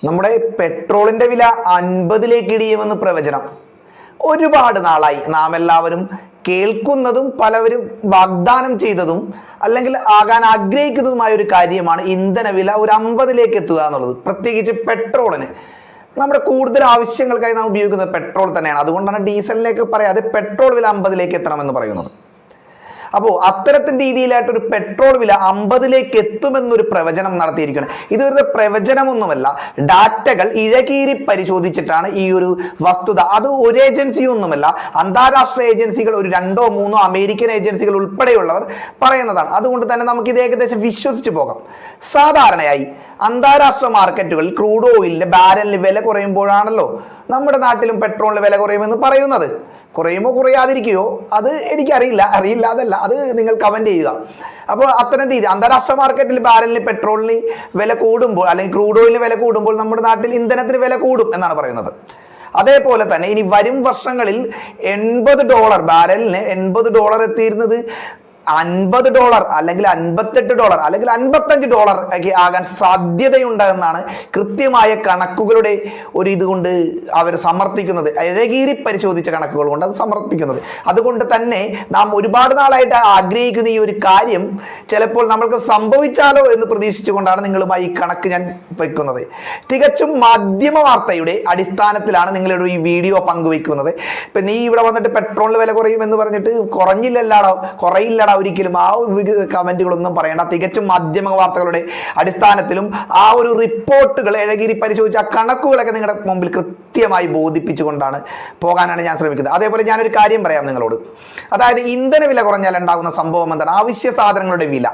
നമ്മുടെ പെട്രോളിന്റെ വില 50ലേക്ക് ഇടിയുമെന്ന് പ്രവചനം. ഒരുപാട് നാളായി നാം എല്ലാവരും കേൾക്കുന്നതും പലവരും വാഗ്ദാനം ചെയ്തതും അല്ലെങ്കിൽ ആകാൻ ആഗ്രഹിക്കുന്നതുമായ ഒരു കാര്യമാണ് ഇന്ധനവില ഒരു 50ലേക്ക് എത്തുക എന്നുള്ളത്. പ്രത്യേകിച്ച് പെട്രോളിന് നമ്മുടെ കൂടുതൽ ആവശ്യങ്ങൾക്കായി നാം ഉപയോഗിക്കുന്നത് പെട്രോൾ തന്നെയാണ്. അതുകൊണ്ടാണ് ഡീസലിലേക്ക് പറയാതെ പെട്രോൾ വില 50ലേക്ക് എത്തണമെന്ന് പറയുന്നത്. അപ്പോൾ അത്തരത്തിൻ്റെ രീതിയിലായിട്ടൊരു പെട്രോൾ വില 50ലേക്ക് എത്തുമെന്നൊരു പ്രവചനം നടത്തിയിരിക്കണം. ഇത് വെറുതെ പ്രവചനമൊന്നുമല്ല, ഡാറ്റകൾ ഇഴകീരി പരിശോധിച്ചിട്ടാണ് ഈ ഒരു വസ്തുത. അത് ഒരു ഏജൻസിയും ഒന്നുമല്ല, അന്താരാഷ്ട്ര ഏജൻസികൾ, ഒരു 2 or 3 അമേരിക്കൻ ഏജൻസികൾ ഉൾപ്പെടെയുള്ളവർ പറയുന്നതാണ്. അതുകൊണ്ട് തന്നെ നമുക്കിത് ഏകദേശം വിശ്വസിച്ച് പോകാം. സാധാരണയായി അന്താരാഷ്ട്ര മാർക്കറ്റുകളിൽ ക്രൂഡ് ഓയിലിന്റെ ബാരലിന് വില കുറയുമ്പോഴാണല്ലോ നമ്മുടെ നാട്ടിലും പെട്രോളിന് വില കുറയുമെന്ന് പറയുന്നത്. കുറയുമോ കുറയാതിരിക്കുകയോ അത് എനിക്കറിയില്ല, അതല്ല, അത് നിങ്ങൾ കമന്റ് ചെയ്യുക. അപ്പോൾ അത്തരം രീതി അന്താരാഷ്ട്ര മാർക്കറ്റിൽ ബാരലിന് പെട്രോളിന് വില കൂടുമ്പോൾ അല്ലെങ്കിൽ ക്രൂഡ് ഓയിലിന് വില കൂടുമ്പോൾ നമ്മുടെ നാട്ടിൽ ഇന്ധനത്തിന് വില കൂടും എന്നാണ് പറയുന്നത്. അതേപോലെ തന്നെ ഇനി വരും വർഷങ്ങളിൽ $80 ബാരലിന് $80 എത്തിയിരുന്നത് $50 അല്ലെങ്കിൽ $58 അല്ലെങ്കിൽ $55 ഒക്കെ ആകാൻ സാധ്യതയുണ്ട് എന്നാണ് കൃത്യമായ കണക്കുകളുടെ ഒരു ഇതുകൊണ്ട് അവർ സമർത്ഥിക്കുന്നത്. ഇഴകീരി പരിശോധിച്ച കണക്കുകൾ കൊണ്ട് അത് സമർപ്പിക്കുന്നത്. അതുകൊണ്ട് തന്നെ നാം ഒരുപാട് നാളായിട്ട് ആഗ്രഹിക്കുന്ന ഈ ഒരു കാര്യം ചിലപ്പോൾ നമ്മൾക്ക് സംഭവിച്ചാലോ എന്ന് പ്രതീക്ഷിച്ചുകൊണ്ടാണ് നിങ്ങളുമായി ഈ കണക്ക് ഞാൻ വയ്ക്കുന്നത്. തികച്ചും മാധ്യമ വാർത്തയുടെ അടിസ്ഥാനത്തിലാണ് നിങ്ങളുടെ ഈ വീഡിയോ പങ്കുവയ്ക്കുന്നത്. ഇപ്പം നീ ഇവിടെ വന്നിട്ട് പെട്രോളിന് വില കുറയും എന്ന് പറഞ്ഞിട്ട് കുറയില്ലടാ ഒരിക്കലും ആ കമന്റുകളൊന്നും പറയേണ്ട. തികച്ചും മാധ്യമ വാർത്തകളുടെ അടിസ്ഥാനത്തിലും ആ ഒരു റിപ്പോർട്ടുകൾ ഇഴകീരി പരിശോധിച്ച ആ കണക്കുകളൊക്കെ നിങ്ങളുടെ മുമ്പിൽ കൃത്യമായി ബോധിപ്പിച്ചുകൊണ്ടാണ് പോകാനാണ് ഞാൻ ശ്രമിക്കുന്നത്. അതേപോലെ ഞാനൊരു കാര്യം പറയാം നിങ്ങളോട്. അതായത് ഇന്ധന വില കുറഞ്ഞാൽ ഉണ്ടാകുന്ന സംഭവം എന്താണ്? അവശ്യ സാധനങ്ങളുടെ വില,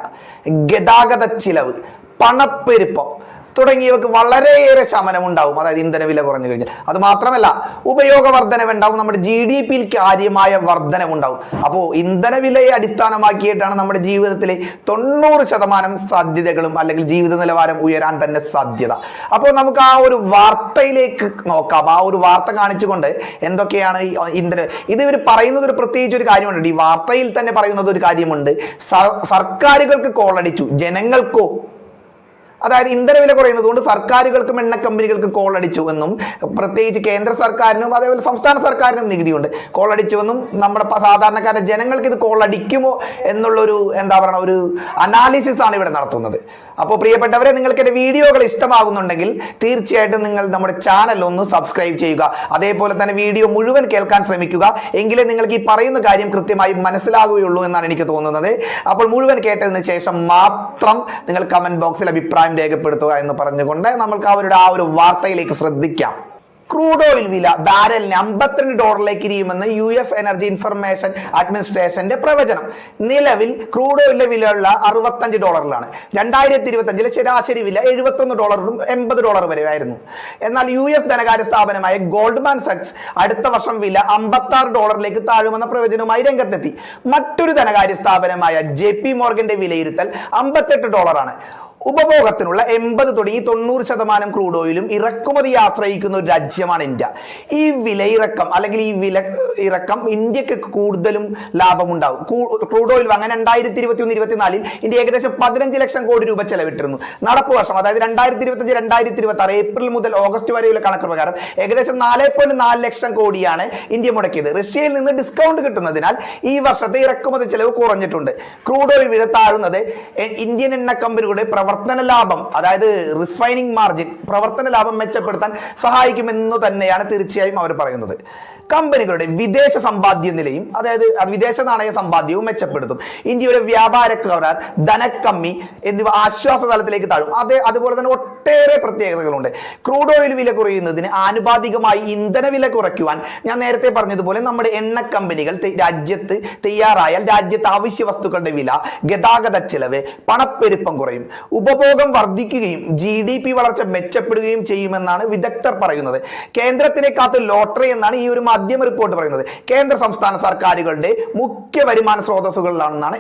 ഗതാഗത ചിലവ്, പണപ്പെരുപ്പം തുടങ്ങിയവർക്ക് വളരെയേറെ ശമനം ഉണ്ടാവും. അതായത് ഇന്ധന വില കുറഞ്ഞു കഴിഞ്ഞാൽ. അത് മാത്രമല്ല ഉപയോഗ വർധനവുണ്ടാവും, നമ്മുടെ GDP കാര്യമായ വർധനവുണ്ടാവും. അപ്പോൾ ഇന്ധന വിലയെ അടിസ്ഥാനമാക്കിയിട്ടാണ് നമ്മുടെ ജീവിതത്തിലെ 90% സാധ്യതകളും അല്ലെങ്കിൽ ജീവിത നിലവാരം ഉയരാൻ തന്നെ സാധ്യത. അപ്പോൾ നമുക്ക് ആ ഒരു വാർത്തയിലേക്ക് നോക്കാം. ആ ഒരു വാർത്ത കാണിച്ചുകൊണ്ട് എന്തൊക്കെയാണ് ഇന്ധന ഇത് ഇവർ പറയുന്നത് ഒരു പ്രത്യേകിച്ച് ഒരു കാര്യമുണ്ട്. ഈ വാർത്തയിൽ തന്നെ പറയുന്നത് ഒരു കാര്യമുണ്ട്. സർക്കാരുകൾക്ക് കോളടിച്ചു, ജനങ്ങൾക്കോ അതായത് ഇന്ധന വില കുറയുന്നത് കൊണ്ട് സർക്കാരുകൾക്കും എണ്ണ കമ്പനികൾക്കും കോളടിച്ചു എന്നും പ്രത്യേകിച്ച് കേന്ദ്ര സർക്കാരിനും അതേപോലെ സംസ്ഥാന സർക്കാരിനും നികുതിയുണ്ട് കോളടിച്ചുവെന്നും നമ്മുടെ സാധാരണക്കാരുടെ ജനങ്ങൾക്ക് ഇത് കോളടിക്കുമോ എന്നുള്ളൊരു ഒരു അനാലിസിസ് ആണ് ഇവിടെ നടത്തുന്നത്. അപ്പോൾ പ്രിയപ്പെട്ടവരെ, നിങ്ങൾക്ക് എൻ്റെ വീഡിയോകൾ ഇഷ്ടമാകുന്നുണ്ടെങ്കിൽ തീർച്ചയായിട്ടും നിങ്ങൾ നമ്മുടെ ചാനൽ ഒന്ന് സബ്സ്ക്രൈബ് ചെയ്യുക. അതേപോലെ തന്നെ വീഡിയോ മുഴുവൻ കേൾക്കാൻ ശ്രമിക്കുക. എങ്കിലേ നിങ്ങൾക്ക് ഈ പറയുന്ന കാര്യം കൃത്യമായി മനസ്സിലാകുകയുള്ളൂ എന്നാണ് എനിക്ക് തോന്നുന്നത്. അപ്പോൾ മുഴുവൻ കേട്ടതിന് ശേഷം മാത്രം നിങ്ങൾ കമന്റ് ബോക്സിൽ അഭിപ്രായം രേഖപ്പെടുത്തുക എന്ന് പറഞ്ഞുകൊണ്ട് നമുക്ക് അവരുടെ ആ ഒരു വാർത്തയിലേക്ക് ശ്രദ്ധിക്കാം. ക്രൂഡ് ഓയിൽ വില ബാരലിന് $52 ഇരിയുമെന്ന് US എനർജി ഇൻഫർമേഷൻ അഡ്മിനിസ്ട്രേഷന്റെ പ്രവചനം. നിലവിൽ ക്രൂഡ് ഓയിലിന്റെ വിലയുള്ള $65. 2025 ശരാശരി വില $71 $80 വരെ ആയിരുന്നു. എന്നാൽ US ധനകാര്യ സ്ഥാപനമായ ഗോൾഡ്മാൻ സക്സ് അടുത്ത വർഷം വില $56 താഴുമെന്ന പ്രവചനവുമായി രംഗത്തെത്തി. മറ്റൊരു ധനകാര്യ സ്ഥാപനമായ JP മോർഗന്റെ വിലയിരുത്തൽ $58 ആണ്. ഉപഭോഗത്തിനുള്ള 80 തുടങ്ങി 90% ക്രൂഡ് ഓയിലും ഇറക്കുമതിയെ ആശ്രയിക്കുന്ന ഒരു രാജ്യമാണ് ഇന്ത്യ. ഈ വിലയിറക്കം അല്ലെങ്കിൽ ഈ വില ഇറക്കം ഇന്ത്യക്ക് കൂടുതലും ലാഭമുണ്ടാകും. ക്രൂഡ് ഓയിൽ വാങ്ങാൻ 2021-24 ഇന്ത്യ ഏകദേശം 15 ലക്ഷം കോടി രൂപ ചെലവിട്ടിരുന്നു. നടപ്പ് വർഷം അതായത് 2025-2026 ഏപ്രിൽ മുതൽ ഓഗസ്റ്റ് വരെയുള്ള കണക്ക് പ്രകാരം ഏകദേശം 4.4 ലക്ഷം കോടിയാണ് ഇന്ത്യ മുടക്കിയത്. റഷ്യയിൽ നിന്ന് ഡിസ്കൗണ്ട് കിട്ടുന്നതിനാൽ ഈ വർഷത്തെ ഇറക്കുമതി ചെലവ് കുറഞ്ഞിട്ടുണ്ട്. ക്രൂഡ് ഓയിൽ വില താഴുന്നത് ഇന്ത്യൻ എണ്ണ കമ്പനികളുടെ പ്രവർത്തന ലാഭം അതായത് റിഫൈനിങ് മാർജിൻ പ്രവർത്തന ലാഭം മെച്ചപ്പെടുത്താൻ സഹായിക്കുമെന്നു തന്നെയാണ് തീർച്ചയായും അവർ പറയുന്നത്. കമ്പനികളുടെ വിദേശ സമ്പാദ്യ നിലയും അതായത് വിദേശ നാണയ സമ്പാദ്യവും മെച്ചപ്പെടുത്തും. ഇന്ത്യയുടെ വ്യാപാര കരാർ, ധനക്കമ്മി എന്നിവ ആശ്വാസ തലത്തിലേക്ക് താഴും. അതുപോലെ തന്നെ ഒട്ടേറെ പ്രത്യേകതകളുണ്ട്. ക്രൂഡ് ഓയിൽ വില കുറയുന്നതിന് ആനുപാതികമായി ഇന്ധന വില കുറയ്ക്കുവാൻ ഞാൻ നേരത്തെ പറഞ്ഞതുപോലെ നമ്മുടെ എണ്ണ കമ്പനികൾ രാജ്യത്ത് തയ്യാറായാൽ രാജ്യത്ത് അവശ്യ വസ്തുക്കളുടെ വില, ഗതാഗത ചെലവ്, പണപ്പെരുപ്പം കുറയും, ഉപഭോഗം വർദ്ധിക്കുകയും GDP വളർച്ച മെച്ചപ്പെടുകയും ചെയ്യുമെന്നാണ് വിദഗ്ധർ പറയുന്നത്. കേന്ദ്രത്തിനെ കാത്ത് ലോട്ടറി എന്നാണ് ഈ ഒരു മാധ്യമ റിപ്പോർട്ട് പറയുന്നത്. കേന്ദ്ര സംസ്ഥാന സർക്കാരുകളുടെ മുഖ്യ വരുമാന സ്രോതസ്സുകളിലാണെന്നാണ്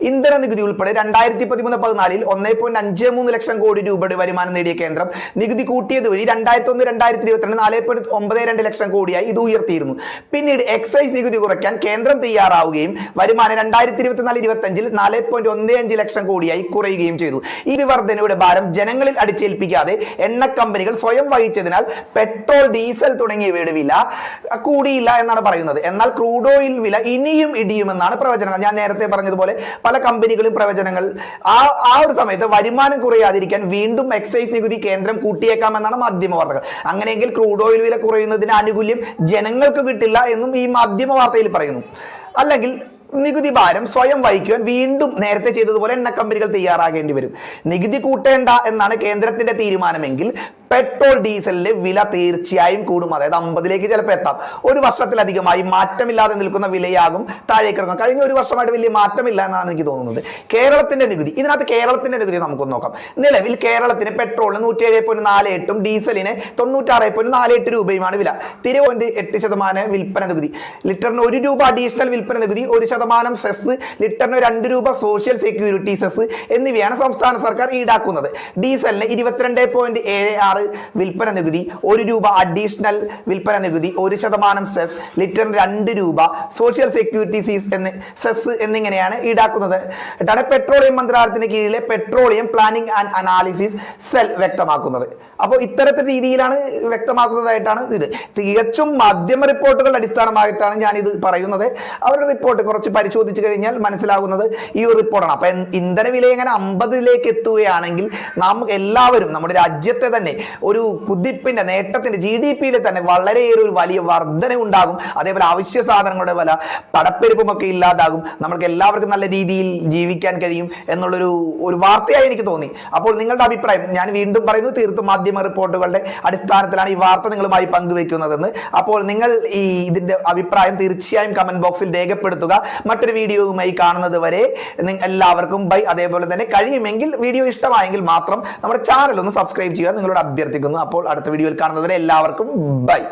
ഇന്ധന നികുതി ഉൾപ്പെടെ 2013-14 1.53 ലക്ഷം കോടി രൂപയുടെ വരുമാനം നേടിയ കേന്ദ്രം നികുതി കൂട്ടിയത് വഴി 2001-2022 4.92 ലക്ഷം കോടിയായി ഇത് ഉയർത്തിയിരുന്നു. പിന്നീട് എക്സൈസ് നികുതി കുറയ്ക്കാൻ കേന്ദ്രം തയ്യാറാവുകയും വരുമാനം 2024-25 4.15 ലക്ഷം കോടിയായി കുറയുകയും ചെയ്തു. ഈ വർധനയുടെ ഭാരം ജനങ്ങളിൽ അടിച്ചേൽപ്പിക്കാതെ എണ്ണ കമ്പനികൾ സ്വയം വഹിച്ചതിനാൽ പെട്രോൾ, ഡീസൽ തുടങ്ങിയവയുടെ വില കൂടിയില്ല എന്നാണ് പറയുന്നത്. എന്നാൽ ക്രൂഡ് ഓയിൽ വില ഇനിയും ഇടിയുമെന്നാണ് പ്രവചനങ്ങൾ. ഞാൻ നേരത്തെ പറഞ്ഞതുപോലെ പല കമ്പനികളും പ്രവചനങ്ങൾ ആ ഒരു സമയത്ത് വരുമാനം കുറയാതിരിക്കാൻ വീണ്ടും എക്സൈസ് നികുതി കേന്ദ്രം കൂട്ടിയേക്കാമെന്നാണ് മാധ്യമ വാർത്തകൾ. അങ്ങനെയെങ്കിൽ ക്രൂഡ് ഓയിൽ വില കുറയുന്നതിന് ആനുകൂല്യം ജനങ്ങൾക്ക് കിട്ടില്ല എന്നും ഈ മാധ്യമ വാർത്തയിൽ പറയുന്നു. അല്ലെങ്കിൽ നികുതി ഭാരം സ്വയം വഹിക്കുവാൻ വീണ്ടും നേരത്തെ ചെയ്തതുപോലെ എണ്ണ കമ്പനികൾ തയ്യാറാകേണ്ടി വരും. നികുതി കൂട്ടേണ്ട എന്നാണ് കേന്ദ്രത്തിന്റെ തീരുമാനമെങ്കിൽ പെട്രോൾ, ഡീസലിന്റെ വില തീർച്ചയായും കൂടും. അതായത് 50ലേക്ക് ചിലപ്പോൾ എത്താം. ഒരു വർഷത്തിലധികമായി മാറ്റമില്ലാതെ നിൽക്കുന്ന വിലയാകും താഴേക്ക് ഇറങ്ങും. കഴിഞ്ഞ ഒരു വർഷമായിട്ട് വലിയ മാറ്റമില്ല എന്നാണ് എനിക്ക് തോന്നുന്നത്. കേരളത്തിന്റെ നികുതി, ഇതിനകത്ത് കേരളത്തിന്റെ നികുതി നമുക്കൊന്ന് നോക്കാം. നിലവിൽ കേരളത്തിന് പെട്രോളിന് 107.48 ഡീസലിന് 96.48 രൂപയുമാണ് വില. 8% വിൽപ്പന നികുതി, ലിറ്ററിന് 1 രൂപ അഡീഷണൽ വിൽപ്പന നികുതി, 1% സെസ്, ലിറ്ററിന് 2 രൂപ സോഷ്യൽ സെക്യൂരിറ്റി സെസ് എന്നിവയാണ് സംസ്ഥാന സർക്കാർ ഈടാക്കുന്നത്. ഡീസലിന് 22.76 വിൽപ്പന നികുതി, 1 രൂപ അഡീഷണൽ വിൽപ്പന നികുതി, 1% സെസ്, ലിറ്ററിന് 2 രൂപ സോഷ്യൽ സെക്യൂരിറ്റി സെസ് എന്നിങ്ങനെയാണ് ഈടാക്കുന്നത്. പെട്രോളിയം മന്ത്രാലയത്തിന് കീഴിലെ petroleum planning and analysis cell വ്യക്തമാക്കുന്നത്. അപ്പോൾ ഇത്തരത്തിൽ രീതിയിലാണ് വ്യക്തമാക്കുന്നതായിട്ടാണ് ഇത്. തികച്ചും മാധ്യമ റിപ്പോർട്ടുകളുടെ അടിസ്ഥാനമായിട്ടാണ് ഞാൻ ഇത് പറയുന്നത്. അവരുടെ റിപ്പോർട്ട് കുറച്ച് പരിശോധിച്ചു കഴിഞ്ഞാൽ മനസ്സിലാകുന്നത് ഈ ഒരു റിപ്പോർട്ടാണ്. അപ്പൊ ഇന്ധന വില എങ്ങനെ 50ലേക്ക് എത്തുകയാണെങ്കിൽ നാം എല്ലാവരും നമ്മുടെ രാജ്യത്തെ തന്നെ ഒരു കുതിപ്പിന്റെ, നേട്ടത്തിന്റെ, GDP-യുടെ തന്നെ വളരെയേറെ ഒരു വലിയ വർധന ഉണ്ടാകും. അതേപോലെ അവശ്യ സാധനങ്ങളുടെ വില, പടപ്പെരുപ്പും ഒക്കെ ഇല്ലാതാകും. നമ്മൾക്ക് എല്ലാവർക്കും നല്ല രീതിയിൽ ജീവിക്കാൻ കഴിയും എന്നുള്ളൊരു വാർത്തയായി എനിക്ക് തോന്നി. അപ്പോൾ നിങ്ങളുടെ അഭിപ്രായം, ഞാൻ വീണ്ടും പറയുന്നു, തീർത്തും മാധ്യമ റിപ്പോർട്ടുകളുടെ അടിസ്ഥാനത്തിലാണ് ഈ വാർത്ത നിങ്ങളുമായി പങ്കുവെക്കുന്നതെന്ന്. അപ്പോൾ നിങ്ങൾ ഇതിന്റെ അഭിപ്രായം തീർച്ചയായും കമന്റ് ബോക്സിൽ രേഖപ്പെടുത്തുക. മറ്റൊരു വീഡിയോയുമായി കാണുന്നത് വരെ എല്ലാവർക്കും ബൈ. അതേപോലെ തന്നെ കഴിയുമെങ്കിൽ വീഡിയോ ഇഷ്ടമായെങ്കിൽ മാത്രം നമ്മുടെ ചാനൽ ഒന്ന് സബ്സ്ക്രൈബ് ചെയ്യുക നിങ്ങളോട് അഭ്യർത്ഥിക്കുന്നു. അപ്പോൾ അടുത്ത വീഡിയോയിൽ കാണുന്നവരെ എല്ലാവർക്കും ബൈ.